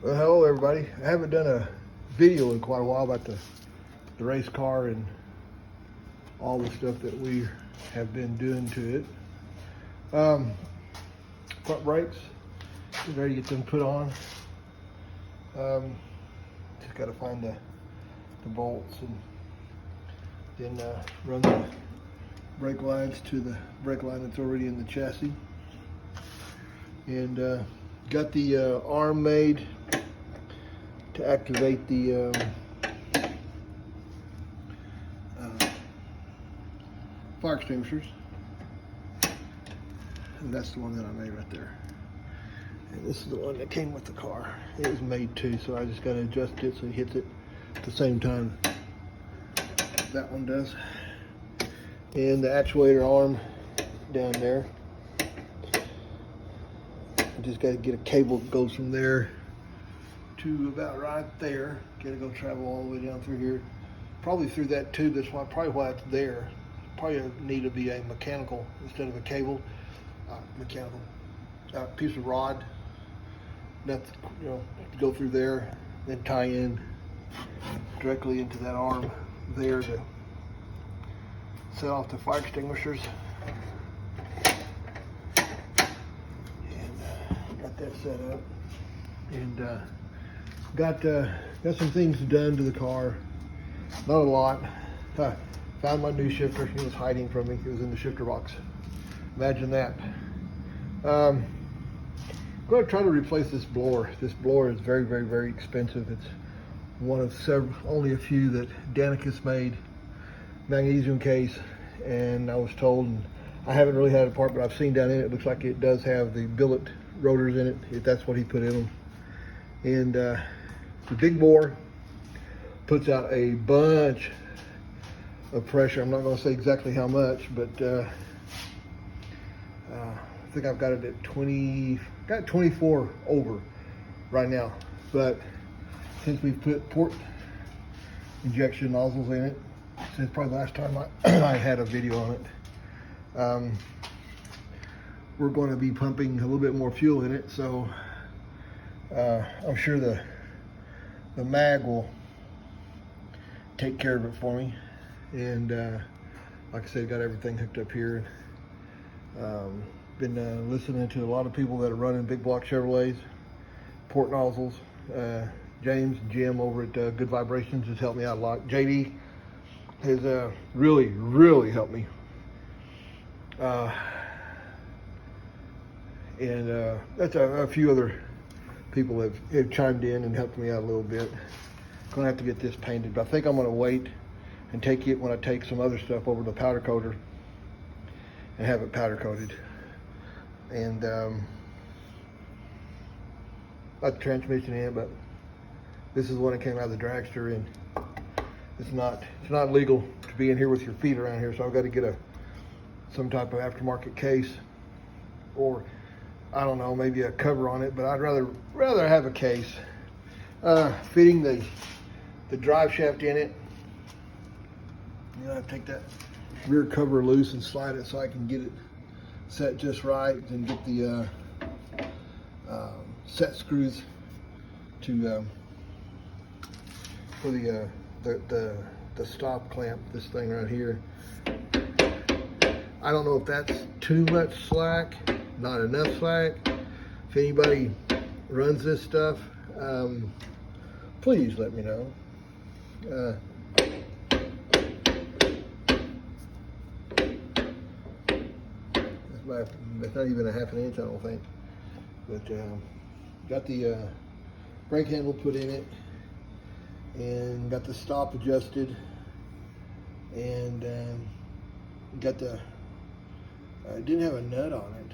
Well, hello everybody. I haven't done a video in quite a while about the race car and all the stuff that we have been doing to it. Front brakes, get ready to get them put on. Just got to find the bolts and then run the brake lines to the brake line that's already in the chassis. And got the arm made to activate the fire extinguishers. And that's the one that I made right there. And this is the one that came with the car. It was made too, so I just got to adjust it so it hits it at the same time that one does. And the actuator arm down there. I just got to get a cable that goes from there to about right there. Got to go travel all the way down through here, probably through that tube. That's probably why it's there. Probably need to be a mechanical instead of a cable. Mechanical piece of rod. That's, you know, go through there, then tie in directly into that arm there to set off the fire extinguishers. And got that set up. And got some things done to the car. Not a lot. Found my new shifter. It was hiding from me. It was in the shifter box. Imagine that. I'm going to try to replace this blower. This blower is very, very, very expensive. It's one of several, only a few that Danicus made, magnesium case, and I was told, and I haven't really had it apart, but I've seen down in it, it looks like it does have the billet rotors in it, if that's what he put in them. And the big bore puts out a bunch of pressure. I'm not going to say exactly how much, but I think I've got it at 24 over right now. But since we've put port injection nozzles in it, since probably the last time I had a video on it, we're going to be pumping a little bit more fuel in it. So I'm sure the mag will take care of it for me. And like I said, got everything hooked up here. Been listening to a lot of people that are running big block Chevrolets, port nozzles. James and Jim over at Good Vibrations has helped me out a lot. JD has really, really helped me. And that's a few other people have chimed in and helped me out a little bit. Gonna have to get this painted, but I think I'm gonna wait and take it when I take some other stuff over to the powder coater and have it powder coated. And got the transmission in, but this is the one that came out of the dragster, and it's not legal to be in here with your feet around here, so I've got to get some type of aftermarket case, or I don't know, maybe a cover on it, but I'd rather have a case. Fitting the drive shaft in it, you know, I take that rear cover loose and slide it so I can get it set just right, and get the set screws to for the stop clamp, this thing right here. I don't know if that's too much slack, not enough slack. If anybody runs this stuff, please let me know. That's not even a half an inch, I don't think. But got the brake handle put in it, and got the stop adjusted, and got the didn't have a nut on it,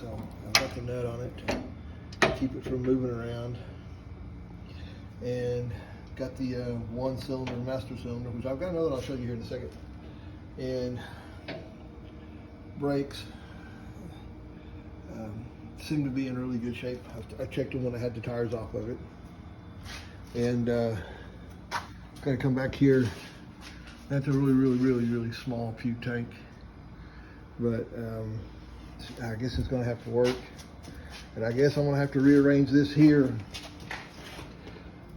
so I got the nut on it to keep it from moving around. And got the one cylinder master cylinder, which I've got another I'll show you here in a second. And brakes seem to be in really good shape. I checked them when I had the tires off of it. And gotta come back here. That's a really, really, really, really small puke tank, but I guess it's gonna have to work. And I guess I'm gonna have to rearrange this here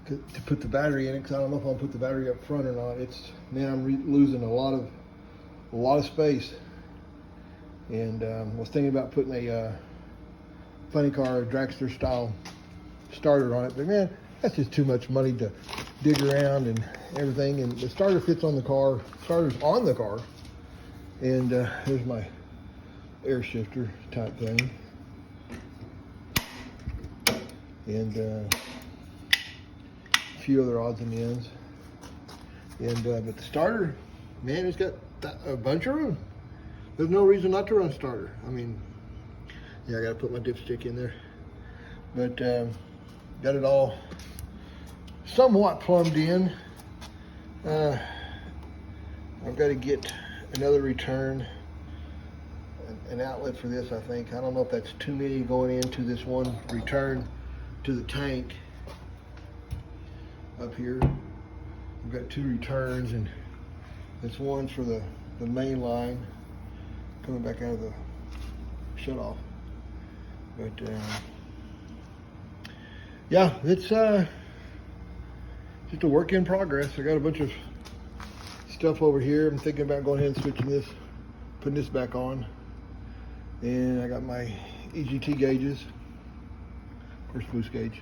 to put the battery in it, because I don't know if I'll put the battery up front or not. Man, I'm losing a lot of space. And was thinking about putting a funny car, dragster style starter on it, but man, that's just too much money to dig around and everything. And the starter fits on the car. Starter's on the car. And here's my air shifter type thing. And a few other odds and ends. And but the starter, man, it's got a bunch of room. There's no reason not to run starter. I mean, yeah, I got to put my dipstick in there. But got it all somewhat plumbed in. I've got to get another return, an outlet for this, I think. I don't know if that's too many going into this one return to the tank up here. We've got 2 returns, and this one's for the main line coming back out of the shutoff. But yeah, it's just a work in progress. I got a bunch of stuff over here. I'm thinking about going ahead and switching this, putting this back on. And I got my EGT gauges, of course, boost gauge.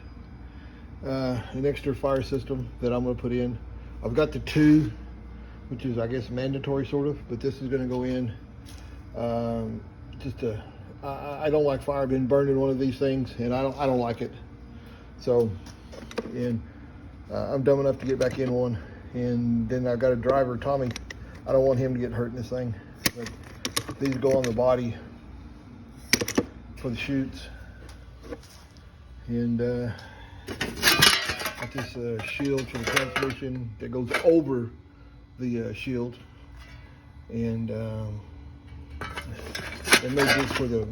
An extra fire system that I'm going to put in. I've got the 2, which is, I guess, mandatory sort of, but this is going to go in. I don't like fire. I've been burned in one of these things, and I don't like it. So, and I'm dumb enough to get back in one. And then I've got a driver, Tommy. I don't want him to get hurt in this thing. But these go on the body for the chutes. And got this shield for the transmission that goes over the shield. And I made this for the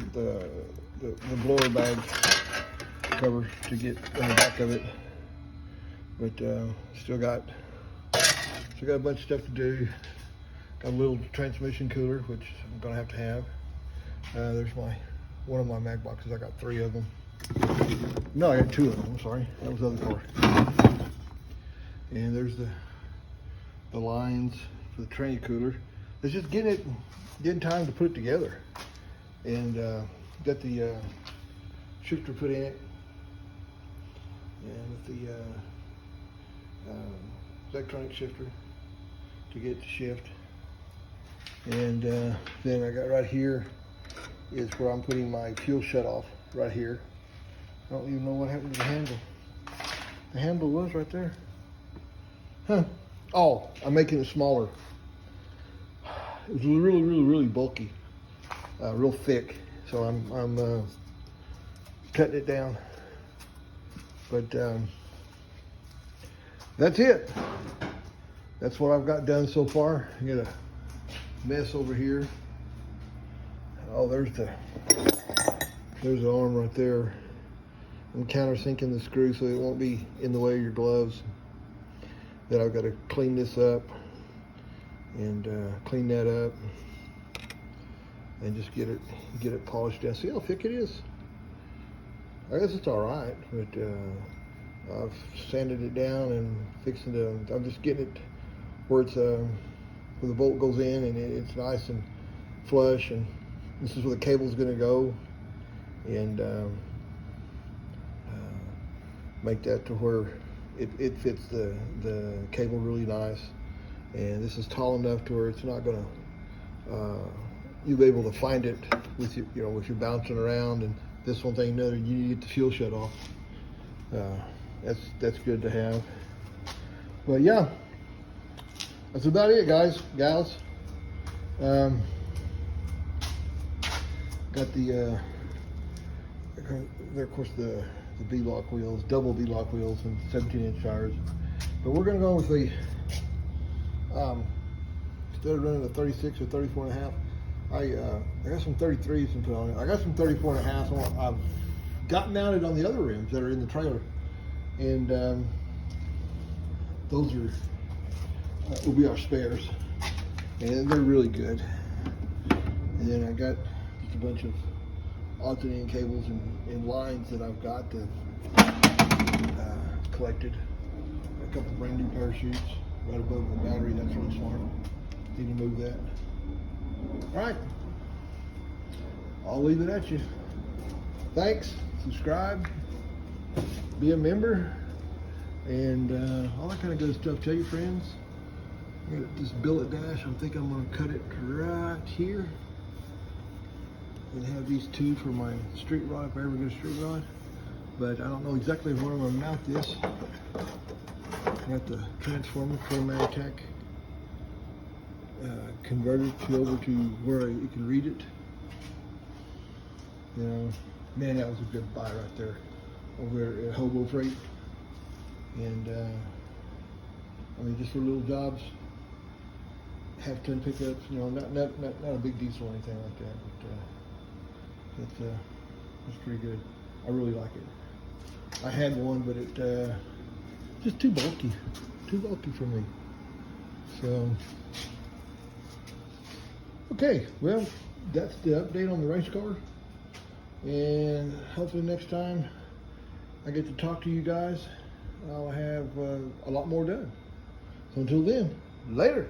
blower bag cover to get on the back of it. But still got a bunch of stuff to do. Got a little transmission cooler, which I'm gonna have to have. There's one of my mag boxes. I got 3 of them. No, I got 2 of them. I'm sorry, that was the other car. And there's the lines for the tranny cooler. It's just getting time to put it together. And got the shifter put in it, and with the electronic shifter to get it to shift. And then I got right here is where I'm putting my fuel shutoff right here. I don't even know what happened to the handle. The handle was right there. Huh. Oh, I'm making it smaller. It was really bulky, real thick. So I'm cutting it down. But that's it. That's what I've got done so far. I got a mess over here. Oh, there's the arm right there. I'm countersinking the screw so it won't be in the way of your gloves. Then I've got to clean this up and clean that up and just get it polished down. See how thick it is? I guess it's all right, but I've sanded it down and fixing to. I'm just getting it where it's where the bolt goes in and it's nice and flush. And this is where the cable's going to go, and make that to where it fits the cable really nice. And this is tall enough to where it's not going to. You'll be able to find it with you, if you're bouncing around. And this one thing, another, you need to get the fuel shut off. That's good to have. But yeah, that's about it, guys, gals. Got the of course the B-lock wheels, double B-lock wheels, and 17-inch tires. But we're gonna go with the instead of running a 36 or 34 and a half, I got some 33s and put on it. I got some 34 and a half. I've got mounted on the other rims that are in the trailer, and those will be our spares, and they're really good. And then I got just a bunch of alternating cables and lines that I've got collected. A couple brand new parachutes right above the battery. That's really smart. Need to move that. All right. I'll leave it at you. Thanks. Subscribe. Be a member. And all that kind of good stuff. Tell your friends. I got this billet dash. I think I'm going to cut it right here. And have these two for my street rod if I ever get a street rod. But I don't know exactly where I'm going to mount this. I got the transformer for Magtech converted over to where you can read it. You know, man, that was a good buy right there over there at Hobo Freight. And I mean, just for little jobs, half-ton pickups. You know, not a big diesel or anything like that, but it's pretty good. I really like it. I had one, but it just too bulky for me. So, okay, well, that's the update on the race car, and hopefully next time I get to talk to you guys, I'll have a lot more done. So until then, later.